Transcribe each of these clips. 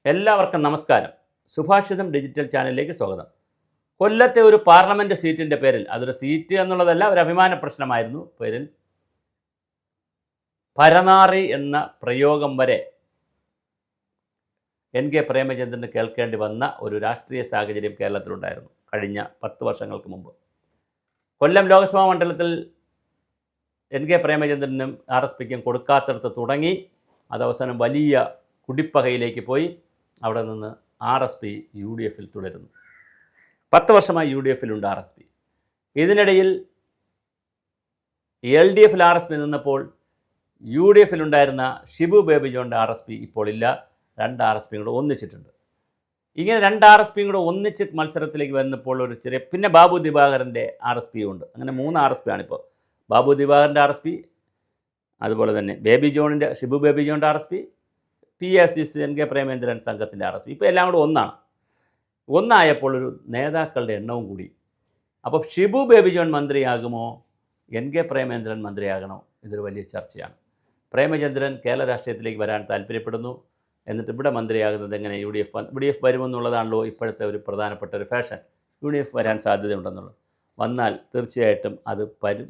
എല്ലാവർക്കും നമസ്കാരം. സുഭാഷിതം ഡിജിറ്റൽ ചാനലിലേക്ക് സ്വാഗതം. കൊല്ലത്തെ ഒരു പാർലമെൻറ്റ് സീറ്റിൻ്റെ പേരിൽ, അതൊരു സീറ്റ് എന്നുള്ളതല്ല, ഒരു അഭിമാന പ്രശ്നമായിരുന്നു, പേരിൽ പരനാറി എന്ന പ്രയോഗം വരെ എൻ.കെ. പ്രേമചന്ദ്രന് കേൾക്കേണ്ടി വന്ന ഒരു രാഷ്ട്രീയ സാഹചര്യം കേരളത്തിലുണ്ടായിരുന്നു കഴിഞ്ഞ 10 വർഷങ്ങൾക്ക് മുമ്പ്. കൊല്ലം ലോക്സഭാ മണ്ഡലത്തിൽ എൻ.കെ. പ്രേമചന്ദ്രനും ആർ.എസ്.പിക്കും കൊടുക്കാത്തടത്ത് തുടങ്ങി അത് അവസാനം വലിയ കുടിപ്പകയിലേക്ക് പോയി. അവിടെ നിന്ന് ആർ.എസ്.പി യു.ഡി.എഫിൽ തുടരുന്നു. 10 വർഷമായി യു.ഡി.എഫിലുണ്ട് ആർ.എസ്.പി. ഇതിനിടയിൽ എൽ.ഡി.എഫിൽ ആർ.എസ്.പി നിന്നപ്പോൾ യു.ഡി.എഫിലുണ്ടായിരുന്ന ഷിബു ബേബി ജോണിൻ്റെ ആർ.എസ്.പി ഇപ്പോൾ ഇല്ല. 2 ആർ.എസ്.പിയും കൂടെ ഒന്നിച്ചിട്ടുണ്ട്. ഇങ്ങനെ 2 ആർ.എസ്.പിയും കൂടെ ഒന്നിച്ച് മത്സരത്തിലേക്ക് വന്നപ്പോൾ ഒരു ചെറിയ, പിന്നെ ബാബു ദിവാകരൻ്റെ ആർ.എസ്.പിയും ഉണ്ട്. അങ്ങനെ 3 ആർ.എസ്.പി ആണിപ്പോൾ. ബാബു ദിവാകരൻ്റെ ആർ.എസ്.പി, അതുപോലെ തന്നെ Shibu baby ജോണിൻ്റെ ആർ.എസ്.പി, PSC N.K.. Premachandran സംഘത്തിൻ്റെ ആർ.എസ്.പി. ഇപ്പോൾ എല്ലാം കൂടെ ഒന്നായപ്പോൾ ഒരു നേതാക്കളുടെ എണ്ണവും കൂടി. അപ്പോൾ Shibu baby John മന്ത്രിയാകുമോ, N.K.. Premachandran മന്ത്രിയാകണോ? ഇതൊരു വലിയ ചർച്ചയാണ്. പ്രേമചന്ദ്രൻ കേരള രാഷ്ട്രീയത്തിലേക്ക് വരാൻ താല്പര്യപ്പെടുന്നു. എന്നിട്ട് ഇവിടെ മന്ത്രിയാകുന്നത് എങ്ങനെ? യു.ഡി.എഫ് വരുമെന്നുള്ളതാണല്ലോ ഇപ്പോഴത്തെ ഒരു പ്രധാനപ്പെട്ട ഒരു ഫാഷൻ. യു.ഡി.എഫ് വരാൻ സാധ്യതയുണ്ടെന്നുള്ളത്. വന്നാൽ തീർച്ചയായിട്ടും അത്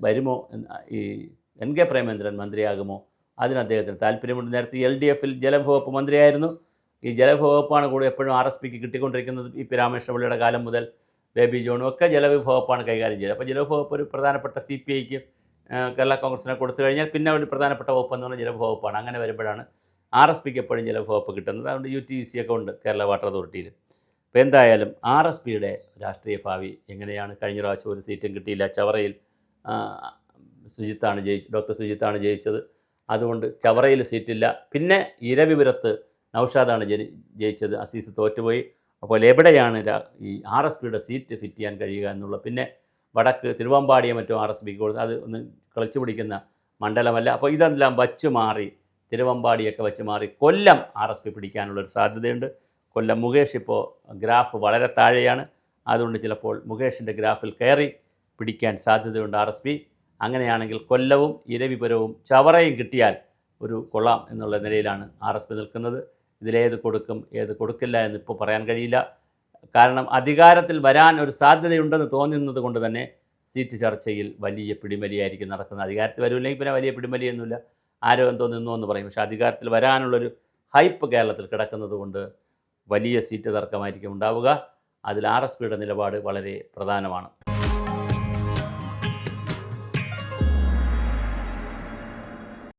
വരുമോ? ഈ എൻ.കെ. പ്രേമചന്ദ്രൻ മന്ത്രിയാകുമോ? അതിന് അദ്ദേഹത്തിന് താല്പര്യമുണ്ട്. നേരത്തെ എൽ.ഡി.എഫിൽ ജലവകുപ്പ് മന്ത്രിയായിരുന്നു. ഈ ജലവകുപ്പാണ് കൂടെ എപ്പോഴും ആർ.എസ്.പിക്ക് കിട്ടിക്കൊണ്ടിരിക്കുന്നത്. ഈ രാമകൃഷ്ണപിള്ളയുടെ കാലം മുതൽ ബേബി ജോണും ഒക്കെ ജലവിഭവപ്പാണ് കൈകാര്യം ചെയ്തത്. അപ്പോൾ ജലവിഭവപ്പ് ഒരു പ്രധാനപ്പെട്ട CPIക്ക് കേരള കോൺഗ്രസിനെ കൊടുത്തു കഴിഞ്ഞാൽ പിന്നെ ഒരു പ്രധാനപ്പെട്ട വകുപ്പ് എന്ന് പറഞ്ഞാൽ ജലവിഭവപ്പാണ്. അങ്ങനെ വരുമ്പോഴാണ് ആർ.എസ്.പിക്ക് എപ്പോഴും ജലവിഭവപ്പ് കിട്ടുന്നത്. അതുകൊണ്ട് UTC ഒക്കെ ഉണ്ട് കേരള വാട്ടർ അതോറിറ്റിയിൽ. അപ്പോൾ എന്തായാലും ആർ.എസ്.പിയുടെ രാഷ്ട്രീയ ഭാവി എങ്ങനെയാണ്? കഴിഞ്ഞ പ്രാവശ്യം ഒരു സീറ്റും കിട്ടിയില്ല. ചവറയിൽ ഡോക്ടർ സുജിത്താണ് ജയിച്ചത്. അതുകൊണ്ട് ചവറയിൽ സീറ്റില്ല. പിന്നെ ഇരവിപുരത്ത് നൗഷാദാണ് ജയിച്ചത്. അസീസ് തോറ്റുപോയി. അപ്പോൾ എവിടെയാണ് ഈ ആർ.എസ്.പിയുടെ സീറ്റ് ഫിറ്റ് ചെയ്യാൻ കഴിയുക എന്നുള്ള? പിന്നെ വടക്ക് തിരുവമ്പാടിയെ മറ്റും ആർ.എസ്.പിക്ക് കൊടുത്ത് അത് ഒന്ന് കളിച്ചു പിടിക്കുന്ന മണ്ഡലമല്ല. അപ്പോൾ ഇതെല്ലാം വച്ച് മാറി, തിരുവമ്പാടിയൊക്കെ വച്ച് മാറി കൊല്ലം ആർ.എസ്.പി പിടിക്കാനുള്ളൊരു സാധ്യതയുണ്ട്. കൊല്ലം മുകേഷ് ഇപ്പോൾ ഗ്രാഫ് വളരെ താഴെയാണ്. അതുകൊണ്ട് ചിലപ്പോൾ മുകേഷിൻ്റെ ഗ്രാഫിൽ കയറി പിടിക്കാൻ സാധ്യതയുണ്ട് ആർ.എസ്.പി. അങ്ങനെയാണെങ്കിൽ കൊല്ലവും ഇരവിപുരവും ചവറയും കിട്ടിയാൽ ഒരു കൊള്ളാം എന്നുള്ള നിലയിലാണ് ആർ.എസ്.പി നിൽക്കുന്നത്. ഇതിലേത് കൊടുക്കും, ഏത് കൊടുക്കില്ല എന്ന് ഇപ്പോൾ പറയാൻ കഴിയില്ല. കാരണം അധികാരത്തിൽ വരാൻ ഒരു സാധ്യതയുണ്ടെന്ന് തോന്നുന്നത് കൊണ്ട് തന്നെ സീറ്റ് ചർച്ചയിൽ വലിയ പിടിമലിയായിരിക്കും നടക്കുന്നത്. അധികാരത്തിൽ വരുമില്ലെങ്കിൽ പിന്നെ വലിയ പിടിമലിയൊന്നുമില്ല, ആരോ എന്തോ നിന്നോ എന്ന് പറയും. പക്ഷേ അധികാരത്തിൽ വരാനുള്ളൊരു ഹൈപ്പ് കേരളത്തിൽ കിടക്കുന്നത് കൊണ്ട് വലിയ സീറ്റ് തർക്കമായിരിക്കും ഉണ്ടാവുക. അതിൽ ആർ.എസ്.പിയുടെ നിലപാട് വളരെ പ്രധാനമാണ്.